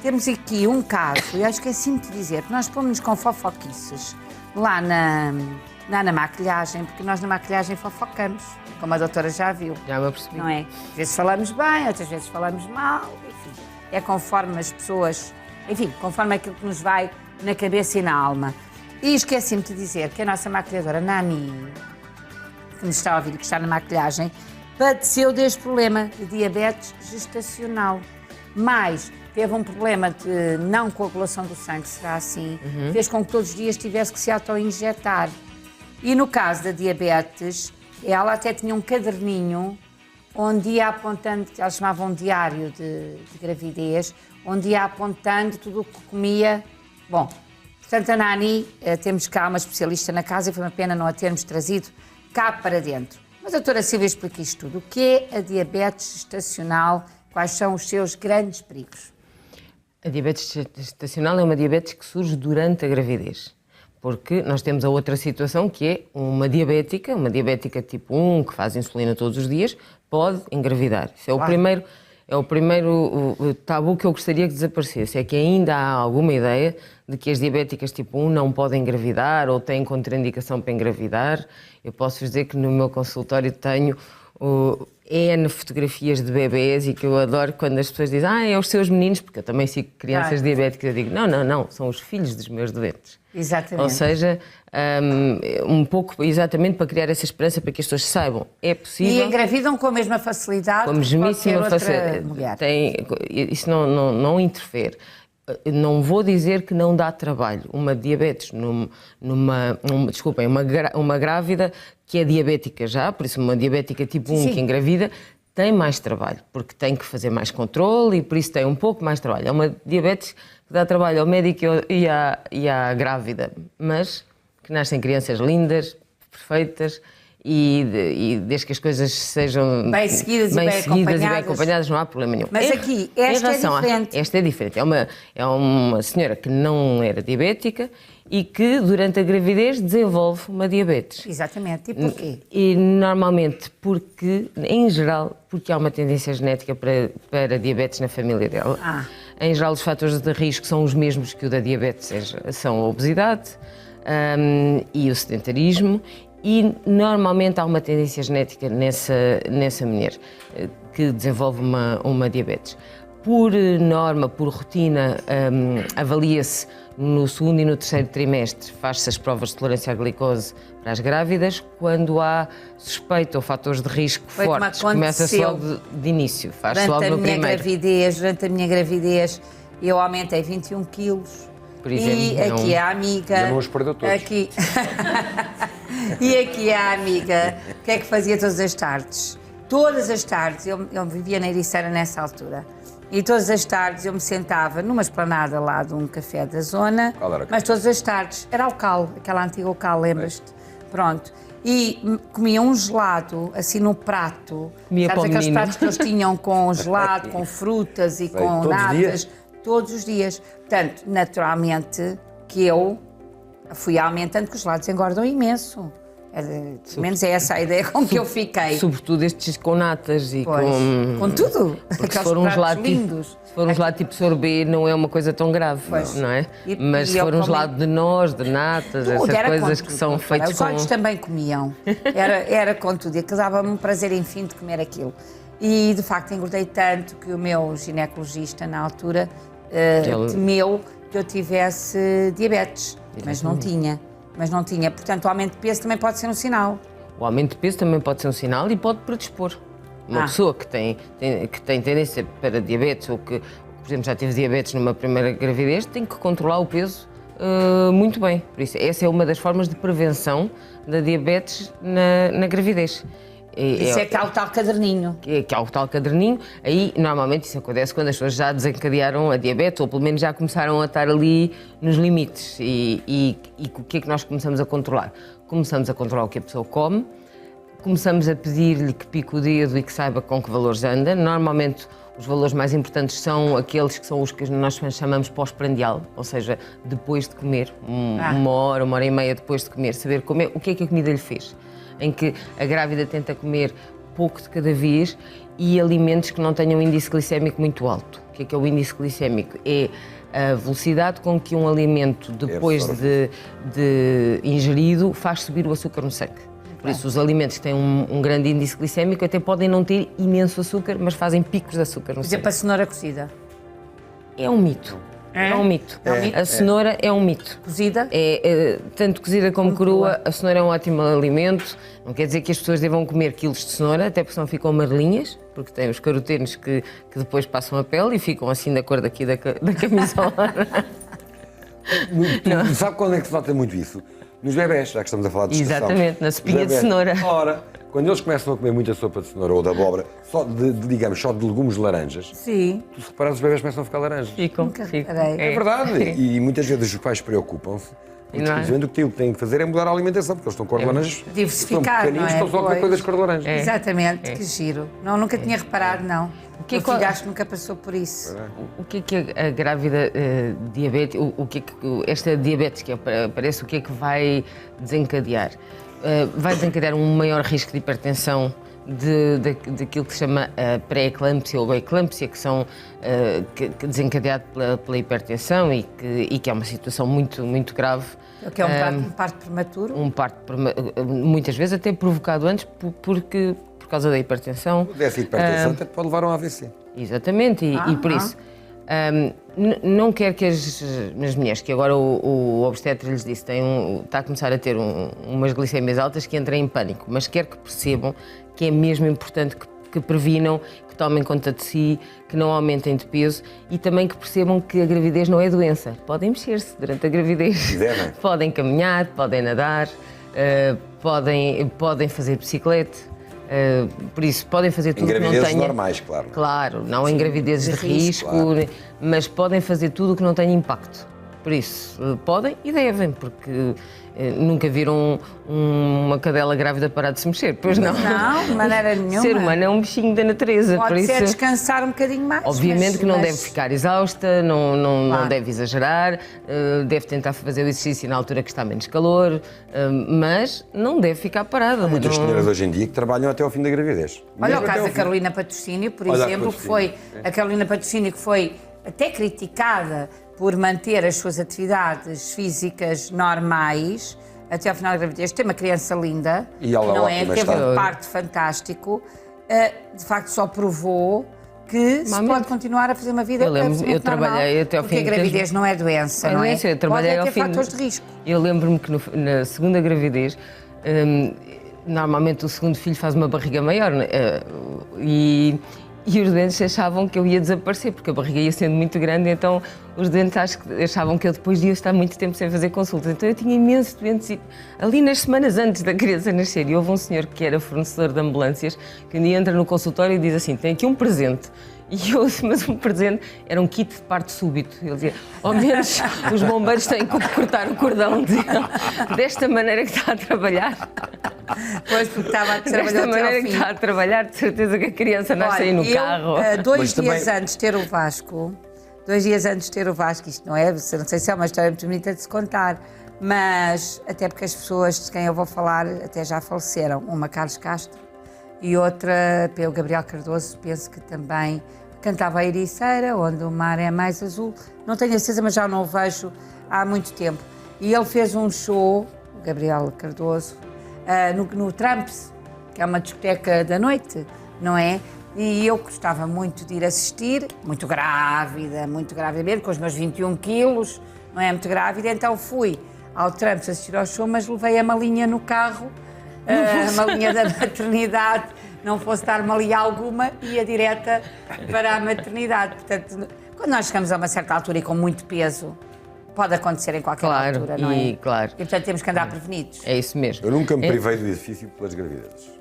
temos aqui um caso, eu esqueci-me de dizer, que nós pomos-nos com fofoquices lá na maquilhagem, porque nós na maquilhagem fofocamos, como a doutora já viu. Já me apercebi. Não é? Às vezes falamos bem, outras vezes falamos mal, enfim. É conforme as pessoas, enfim, conforme aquilo que nos vai na cabeça e na alma. E esqueci-me de dizer que a nossa maquilhadora Nani, que nos está a ouvir e que está na maquilhagem, padeceu deste problema de diabetes gestacional. Mas teve um problema de não coagulação do sangue, será assim, fez com que todos os dias tivesse que se auto-injetar. E no caso da diabetes, ela até tinha um caderninho onde ia apontando, que eles chamavam um diário de gravidez, onde ia apontando tudo o que comia. Bom, portanto, a Nani, temos cá uma especialista na casa e foi uma pena não a termos trazido cá para dentro. Mas a doutora Silvia explica isto tudo. O que é a diabetes gestacional? Quais são os seus grandes perigos? A diabetes gestacional é uma diabetes que surge durante a gravidez. Porque nós temos a outra situação que é uma diabética tipo 1, que faz insulina todos os dias, pode engravidar. Isso é o primeiro tabu que eu gostaria que desaparecesse. É que ainda há alguma ideia de que as diabéticas tipo 1 não podem engravidar ou têm contraindicação para engravidar. Eu posso dizer que no meu consultório tenho N fotografias de bebês e que eu adoro quando as pessoas dizem é os seus meninos, porque eu também sigo crianças diabéticas. Eu digo, não, são os filhos dos meus doentes. Exatamente. Ou seja, um pouco exatamente para criar essa esperança para que as pessoas saibam, é possível. E engravidam com a mesma facilidade que qualquer outra mulher. Isso não interfere. Não vou dizer que não dá trabalho. Uma diabetes, uma grávida que é diabética já, por isso uma diabética tipo 1 que engravida, tem mais trabalho, porque tem que fazer mais controle e por isso tem um pouco mais trabalho. É uma diabetes que dá trabalho ao médico e à grávida, mas que nascem crianças lindas, perfeitas, e desde que as coisas sejam bem seguidas e bem acompanhadas, não há problema nenhum. Mas aqui, esta é diferente. Esta é diferente. É uma senhora que não era diabética e que durante a gravidez desenvolve uma diabetes. Exatamente. E porquê? E normalmente em geral, porque há uma tendência genética para diabetes na família dela. Em geral, os fatores de risco são os mesmos que o da diabetes, são a obesidade e o sedentarismo. E normalmente há uma tendência genética nessa mulher que desenvolve uma diabetes. Por norma, por rotina, avalia-se no segundo e no terceiro trimestre, faz-se as provas de tolerância à glicose para as grávidas. Quando há suspeita ou fatores de risco fortes, começa-se logo de início, faz-se logo no primeiro. Durante a minha gravidez, eu aumentei 21 quilos. Por exemplo, e aqui a amiga... Eu não os perdeu todos. E aqui a amiga, o que é que fazia todas as tardes? Todas as tardes, eu vivia na Ericeira nessa altura, e todas as tardes eu me sentava numa esplanada lá de um café da zona, mas todas as tardes, era o Cal, aquela antiga o Cal, lembras-te? Pronto. E comia um gelado, assim no prato, sabes aqueles pratos que eles tinham com gelado, com frutas e com natas, todos os dias. Portanto, naturalmente que eu fui aumentando, que os gelados engordam imenso. Pelo menos é essa a ideia com que eu fiquei. Sobretudo estes com natas e com tudo. Porque se for um gelado tipo sorbet não é uma coisa tão grave, não é? Mas se for um gelado de noz, de natas, essas coisas que são feitas com... Os olhos também comiam. Era com tudo. E aquilo dava-me um prazer, enfim, de comer aquilo. E, de facto, engordei tanto que o meu ginecologista, na altura, temeu que eu tivesse diabetes. Mas não tinha. Portanto, o aumento de peso também pode ser um sinal. O aumento de peso também pode ser um sinal e pode predispor. Uma pessoa que tem tendência para diabetes ou que, por exemplo, já teve diabetes numa primeira gravidez, tem que controlar o peso muito bem. Por isso, essa é uma das formas de prevenção da diabetes na gravidez. Isso é que há o tal caderninho. Que há o tal caderninho. Aí, normalmente, isso acontece quando as pessoas já desencadearam a diabetes ou, pelo menos, já começaram a estar ali nos limites. E o que é que nós começamos a controlar? Começamos a controlar o que a pessoa come, começamos a pedir-lhe que pique o dedo e que saiba com que valores anda. Normalmente, os valores mais importantes são aqueles que são os que nós chamamos pós-prandial, ou seja, depois de comer, uma hora e meia depois de comer, saber comer o que é que a comida lhe fez. Em que a grávida tenta comer pouco de cada vez e alimentos que não tenham um índice glicémico muito alto. O que é o índice glicémico? É a velocidade com que um alimento, depois de ingerido, faz subir o açúcar no sangue. Por isso, os alimentos que têm um grande índice glicémico até podem não ter imenso açúcar, mas fazem picos de açúcar no sangue. Por exemplo, a cenoura cozida. É um mito. É um mito. A cenoura é um mito. Cozida? Tanto cozida como crua, a cenoura é um ótimo alimento. Não quer dizer que as pessoas devam comer quilos de cenoura, até porque senão ficam amarelinhas, porque tem os carotenos que depois passam a pele e ficam assim da cor daqui da camisola. Sabe quando é que se nota muito isso? Nos bebés, já que estamos a falar de discussão. Exatamente, na sopinha de cenoura. Ora, quando eles começam a comer muita sopa de cenoura ou de abóbora, digamos, só de legumes de laranjas, Sim. tu se reparares, os bebés começam a ficar laranjas. Ficam. É verdade. E muitas vezes os pais preocupam-se. Dizendo que o que têm que fazer é mudar a alimentação, porque eles estão cor de laranjas. Diversificar, não é? Estão só a comer coisas cor de laranja. Exatamente, que giro. Não, nunca tinha reparado, não. O que filho nunca passou por isso. O que é a grávida diabetes, esta diabetes que aparece, o que é que vai desencadear? Vai desencadear um maior risco de hipertensão, daquilo que se chama pré-eclâmpsia ou eclâmpsia, que são desencadeado pela hipertensão e que é uma situação muito, muito grave. Que é um parto prematuro? Muitas vezes até provocado antes por causa da hipertensão. Essa hipertensão até pode levar a um AVC. Exatamente, e por isso não quero que as mulheres, que agora o obstetra lhes disse, está a começar a ter umas glicemias altas, que entrem em pânico, mas quero que percebam que é mesmo importante que previnam, que tomem conta de si, que não aumentem de peso e também que percebam que a gravidez não é doença. Podem mexer-se durante a gravidez, podem caminhar, podem nadar, podem fazer bicicleta. Por isso, podem fazer tudo que não tenha... Em gravidezes normais, claro. Claro, não em gravidezes de risco, claro. Mas podem fazer tudo o que não tenha impacto. Por isso, podem e devem, porque nunca viram uma cadela grávida parar de se mexer, pois não? Não, de maneira nenhuma. Ser humano é um bichinho da natureza. Pode por isso, descansar um bocadinho mais. Obviamente que não deve ficar exausta, não deve exagerar, deve tentar fazer o exercício na altura que está menos calor, mas não deve ficar parada. Há muitas senhoras hoje em dia que trabalham até ao fim da gravidez. Olha o caso da Carolina Patrocínio, por exemplo, que foi a Carolina Patrocínio que foi até criticada por manter as suas atividades físicas normais até ao final da gravidez. Tem uma criança linda, e ela não é? Teve um parto fantástico. De facto, só provou que se pode continuar a fazer uma vida eu trabalhei até ao fim. Porque a gravidez não é doença, não é? Eu trabalhei pode ter fatores de risco. Eu lembro-me que na segunda gravidez, normalmente o segundo filho faz uma barriga maior, e os doentes achavam que eu ia desaparecer, porque a barriga ia sendo muito grande, então os doentes achavam que eu depois ia estar muito tempo sem fazer consultas. Então eu tinha imensos doentes ali nas semanas antes da criança nascer. E houve um senhor que era fornecedor de ambulâncias, que um dia entra no consultório e diz assim, tem aqui um presente. E eu, mas um presente era um kit de parto súbito. Ele dizia, ao menos os bombeiros têm que cortar o cordão desta maneira que está a trabalhar. Pois, porque estava a trabalhar desta maneira que está a trabalhar, de certeza que a criança nasce aí no carro. Dois dias antes de ter o Vasco, isto não não sei se é uma história muito bonita de se contar, mas até porque as pessoas de quem eu vou falar até já faleceram. Uma, Carlos Castro, e outra, pelo Gabriel Cardoso, penso que também cantava a Ericeira, onde o mar é mais azul. Não tenho a certeza, mas já não o vejo há muito tempo. E ele fez um show, o Gabriel Cardoso, no Tramps, que é uma discoteca da noite, não é? E eu gostava muito de ir assistir, muito grávida mesmo, com os meus 21 quilos, não é? Muito grávida, então fui ao Tramps assistir ao show, mas levei a malinha no carro, a malinha da maternidade, não fosse dar-me ali alguma, ia direta para a maternidade. Portanto, quando nós chegamos a uma certa altura e com muito peso, pode acontecer em qualquer altura, não é? Claro. E portanto temos que andar prevenidos. É isso mesmo. Eu nunca me privei do exercício pelas gravidezes.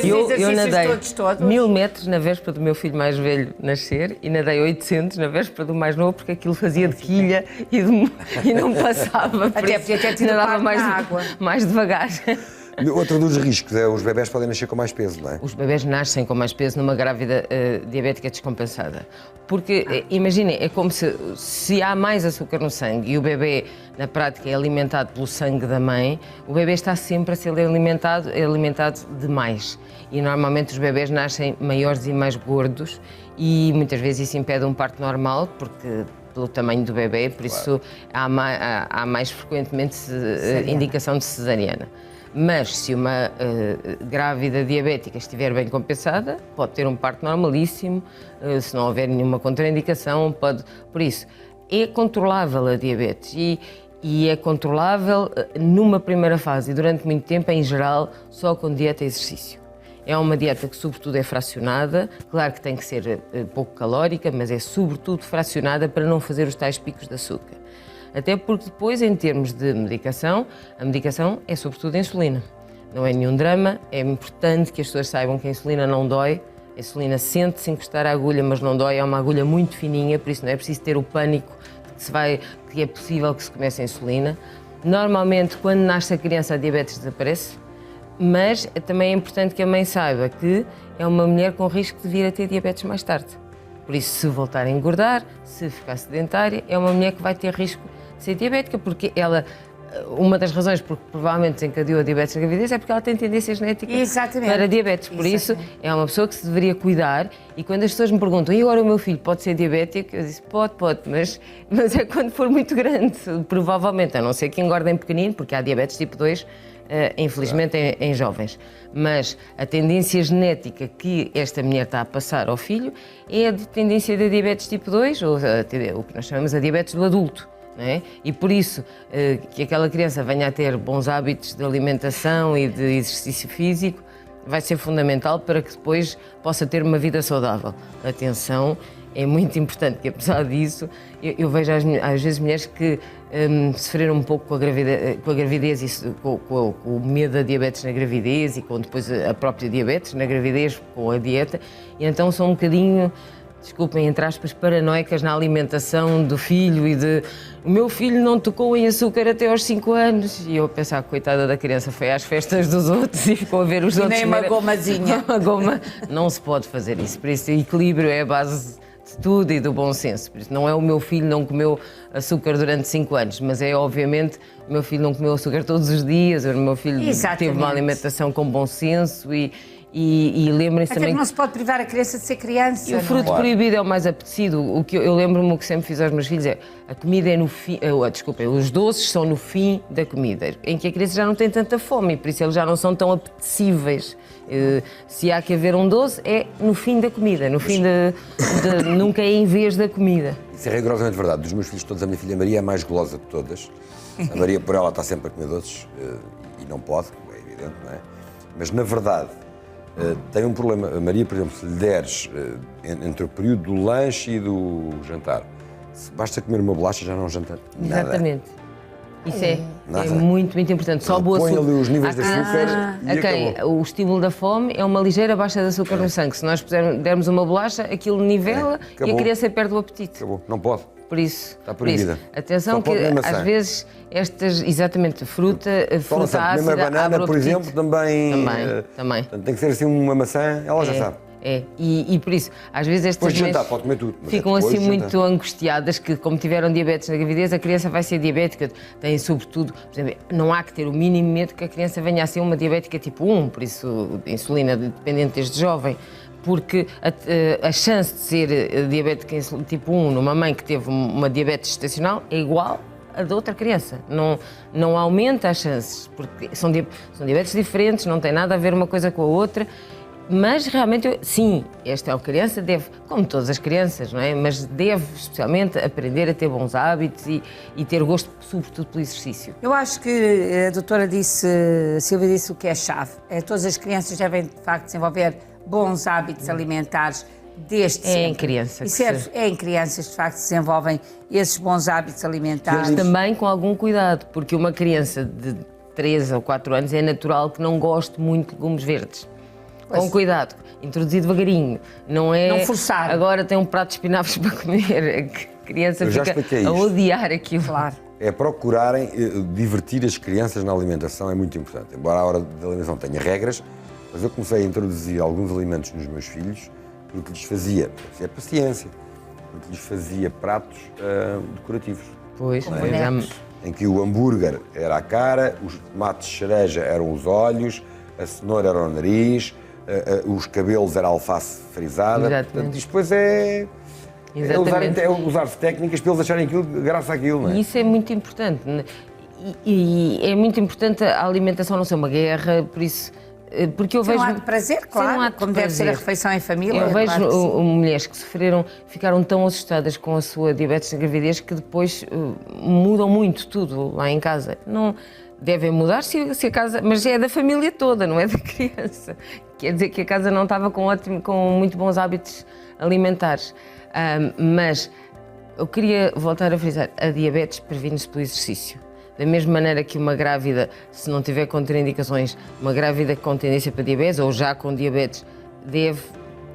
Eu nadei todos. 1000 metros na véspera do meu filho mais velho nascer e nadei 800 na véspera do mais novo, porque aquilo fazia de quilha e não passava. Até podia ter tido parte na água. Mais devagar. Outro dos riscos é os bebés podem nascer com mais peso, não é? Os bebés nascem com mais peso numa grávida diabética descompensada. Porque, imaginem, é como se há mais açúcar no sangue e o bebê, na prática, é alimentado pelo sangue da mãe, o bebê está sempre a ser alimentado demais. E normalmente os bebés nascem maiores e mais gordos e muitas vezes isso impede um parto normal, porque pelo tamanho do bebê, por isso há mais frequentemente indicação de cesariana. Mas se uma grávida diabética estiver bem compensada, pode ter um parto normalíssimo, se não houver nenhuma contraindicação, pode... Por isso, é controlável a diabetes e é controlável numa primeira fase e durante muito tempo, em geral, só com dieta e exercício. É uma dieta que, sobretudo, é fracionada. Claro que tem que ser pouco calórica, mas é, sobretudo, fracionada para não fazer os tais picos de açúcar. Até porque depois, em termos de medicação, a medicação é, sobretudo, a insulina. Não é nenhum drama, é importante que as pessoas saibam que a insulina não dói. A insulina sente-se encostar a agulha, mas não dói. É uma agulha muito fininha, por isso não é preciso ter o pânico que é possível que se comece a insulina. Normalmente, quando nasce a criança, a diabetes desaparece. Mas também é importante que a mãe saiba que é uma mulher com risco de vir a ter diabetes mais tarde. Por isso, se voltar a engordar, se ficar sedentária, é uma mulher que vai ter risco de ser diabética, porque uma das razões por que provavelmente desencadeou a diabetes na gravidez é porque ela tem tendência genética para diabetes. Por isso, é uma pessoa que se deveria cuidar. E quando as pessoas me perguntam, e agora o meu filho pode ser diabético? Eu disse, pode, mas é quando for muito grande, provavelmente, a não ser que engordem pequenino, porque há diabetes tipo 2, infelizmente em jovens, mas a tendência genética que esta mulher está a passar ao filho é a tendência de diabetes tipo 2, ou o que nós chamamos de diabetes do adulto, não é? E por isso que aquela criança venha a ter bons hábitos de alimentação e de exercício físico vai ser fundamental para que depois possa ter uma vida saudável. Atenção, é muito importante que, apesar disso, eu vejo às vezes mulheres que sofreram um pouco com a gravidez e com o medo da diabetes na gravidez e com depois a própria diabetes na gravidez com a dieta, e então são um bocadinho, desculpem, entre aspas, paranoicas na alimentação do filho e de o meu filho não tocou em açúcar até aos 5 anos. E eu a pensar, coitada da criança, foi às festas dos outros e ficou a ver os outros. Nem uma gomazinha. Uma goma. Não se pode fazer isso. Por isso, o equilíbrio é a base de tudo e do bom senso. Por isso, não é o meu filho não comeu açúcar durante 5 anos, mas é, obviamente, o meu filho não comeu açúcar todos os dias, o meu filho teve uma alimentação com bom senso e lembrem-se também... que não se pode privar a criança de ser criança. E o fruto proibido é o mais apetecido. O que eu lembro-me, o que sempre fiz aos meus filhos é a comida é no fim... Desculpem, os doces são no fim da comida, em que a criança já não tem tanta fome e por isso eles já não são tão apetecíveis. Se há que haver um doce, é no fim da comida, no fim nunca é em vez da comida. Isso é rigorosamente verdade. Dos meus filhos todos, a minha filha Maria é a mais golosa de todas. A Maria, por ela, está sempre a comer doces e não pode, como é evidente, não é? Mas, na verdade, tem um problema. A Maria, por exemplo, se lhe deres entre o período do lanche e do jantar, basta comer uma bolacha, já não janta nada. Exatamente. Isso é muito, muito importante. Só boa põe açúcar. Ali os níveis de açúcar e acabou. O estímulo da fome é uma ligeira baixa de açúcar no sangue. Se nós dermos uma bolacha, aquilo nivela e a criança perde o apetite. Acabou. Não pode. Por isso, está proibida. Atenção que às vezes fruta ácida, uma banana, por exemplo, também. Portanto, tem que ser assim uma maçã, ela já sabe. E por isso, às vezes estas mães pode comer tudo, ficam assim muito angustiadas que, como tiveram diabetes na gravidez, a criança vai ser diabética. Tem, sobretudo, por exemplo, não há que ter o mínimo medo que a criança venha a ser uma diabética tipo 1, por isso, insulina dependente desde jovem. Porque a chance de ser diabética tipo 1 numa mãe que teve uma diabetes gestacional é igual à da outra criança. Não aumenta as chances, porque são diabetes diferentes, não tem nada a ver uma coisa com a outra. Mas realmente, sim, esta criança deve, como todas as crianças, não é? Mas deve especialmente aprender a ter bons hábitos e ter gosto, sobretudo, pelo exercício. Eu acho que a doutora a Silvia disse o que é chave. Todas as crianças devem, de facto, desenvolver bons hábitos alimentares desde sempre. É em crianças. É em crianças, de facto, que se desenvolvem esses bons hábitos alimentares. Mas também com algum cuidado, porque uma criança de 3 ou 4 anos é natural que não goste muito de legumes verdes. Com cuidado, introduzir devagarinho, não forçar. Agora tem um prato de espinafres para comer, a criança fica a odiar aquilo. Claro. é procurarem divertir as crianças na alimentação, é muito importante. Embora a hora da alimentação tenha regras, mas eu comecei a introduzir alguns alimentos nos meus filhos porque lhes fazia paciência, porque lhes fazia pratos decorativos. Pois, Em que o hambúrguer era a cara, os tomates de cereja eram os olhos, a cenoura era o nariz, os cabelos era a alface frisada. Exatamente. Portanto, isto depois é usar-se técnicas para eles acharem aquilo graças àquilo, não é? E isso é muito importante. E é muito importante a alimentação não ser uma guerra, por isso... Porque eu vejo... um ato de prazer, claro, como deve ser a refeição em família. Eu vejo claro mulheres que ficaram tão assustadas com a sua diabetes na gravidez que depois mudam muito tudo lá em casa. Não devem mudar se a casa... Mas é da família toda, não é da criança. Quer dizer que a casa não estava com muito bons hábitos alimentares. Mas eu queria voltar a frisar, a diabetes previne-se pelo exercício. Da mesma maneira que uma grávida, se não tiver contraindicações, uma grávida com tendência para diabetes ou já com diabetes, deve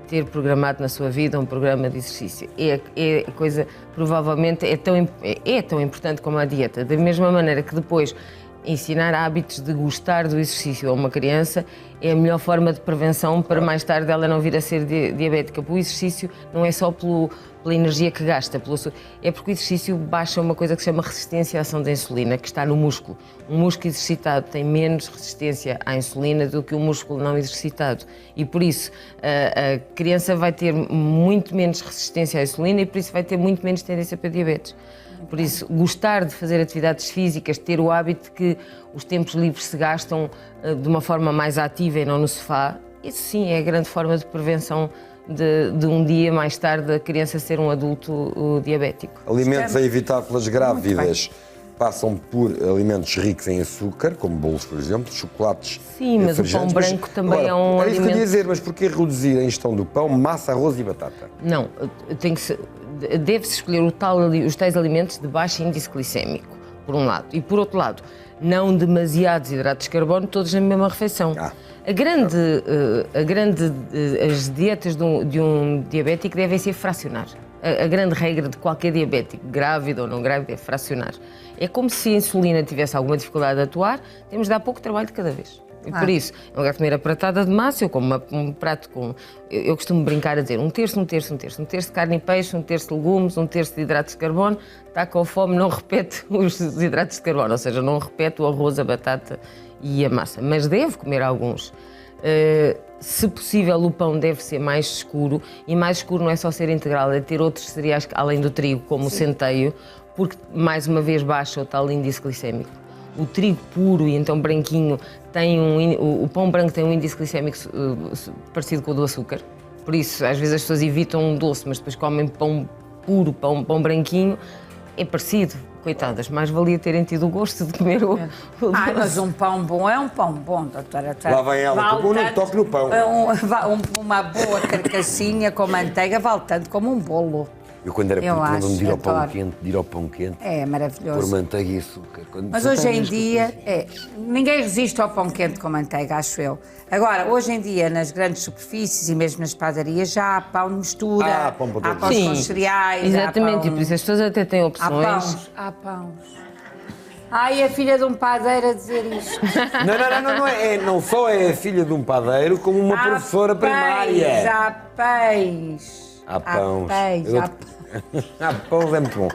ter programado na sua vida um programa de exercício. É coisa, provavelmente, é tão importante como a dieta. Da mesma maneira que depois ensinar hábitos de gostar do exercício a uma criança é a melhor forma de prevenção para mais tarde ela não vir a ser diabética. O exercício não é só pela energia que gasta, é porque o exercício baixa uma coisa que se chama resistência à ação da insulina, que está no músculo. Um músculo exercitado tem menos resistência à insulina do que um músculo não exercitado. E por isso a criança vai ter muito menos resistência à insulina e por isso vai ter muito menos tendência para diabetes. Por isso, gostar de fazer atividades físicas, ter o hábito que os tempos livres se gastam de uma forma mais ativa e não no sofá, isso sim é a grande forma de prevenção de um dia mais tarde a criança ser um adulto diabético. Alimentos a evitar pelas grávidas passam por alimentos ricos em açúcar, como bolos, por exemplo, chocolates. Sim, mas o pão branco também é um alimento... É isso que eu ia dizer, mas porquê reduzir a ingestão do pão, massa, arroz e batata? Não, tem que ser... Deve-se escolher os tais alimentos de baixo índice glicémico, por um lado. E, por outro lado, não demasiados hidratos de carbono, todos na mesma refeição. As dietas de um diabético devem ser fracionar. A grande regra de qualquer diabético, grávido ou não grávido, é fracionar. É como se a insulina tivesse alguma dificuldade de atuar, temos de dar pouco trabalho de cada vez. E por isso, em lugar de comer a pratada de massa, eu como um prato com... Eu costumo brincar a dizer um terço de carne e peixe, um terço de legumes, um terço de hidratos de carbono, está com fome, não repete os hidratos de carbono, ou seja, não repete o arroz, a batata e a massa, mas deve comer alguns. Se possível, o pão deve ser mais escuro, e mais escuro não é só ser integral, é ter outros cereais além do trigo, como o centeio, porque mais uma vez baixa o tal índice glicémico. O trigo puro e então branquinho o pão branco tem um índice glicémico parecido com o do açúcar. Por isso, às vezes as pessoas evitam um doce, mas depois comem pão puro, pão branquinho. É parecido. Coitadas, mais valia terem tido o gosto de comer o doce. Mas um pão bom é um pão bom, doutora. Lá vem ela, que toque no pão. Uma boa carcassinha com manteiga vale tanto como um bolo. Eu quando era pequeno lembro-me de ir ao pão quente, É maravilhoso. pôr manteiga e açúcar. Mas hoje em dia, ninguém resiste ao pão quente com manteiga, acho eu. Agora, hoje em dia, nas grandes superfícies e mesmo nas padarias, já há pão de mistura, há pão com cereais. Exatamente, e por isso as pessoas até têm opções. Há pães. Ai, a filha de um padeiro a dizer isto. Não, não só é a filha de um padeiro, como uma professora primária. Há pães. Há pães. Há pães é muito bom.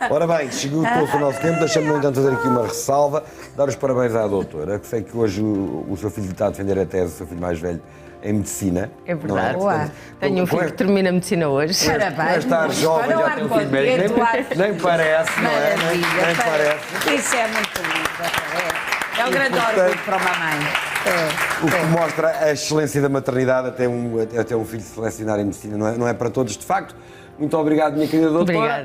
Ora bem, chegou o nosso tempo, deixa-me, no entanto, fazer aqui uma ressalva, dar os parabéns à doutora, que sei que hoje o seu filho está a defender a tese, o seu filho mais velho, em medicina. É verdade. Portanto, tenho um filho que termina a medicina hoje. Parabéns. Estar jovem, já tem um filho médico, nem parece, não é? Nem parece. Isso é muito lindo, é um grande orgulho para uma mãe. O que mostra a excelência da maternidade, até um filho se selecionar em medicina, não é para todos, de facto. Muito obrigado, minha querida doutora. Obrigada.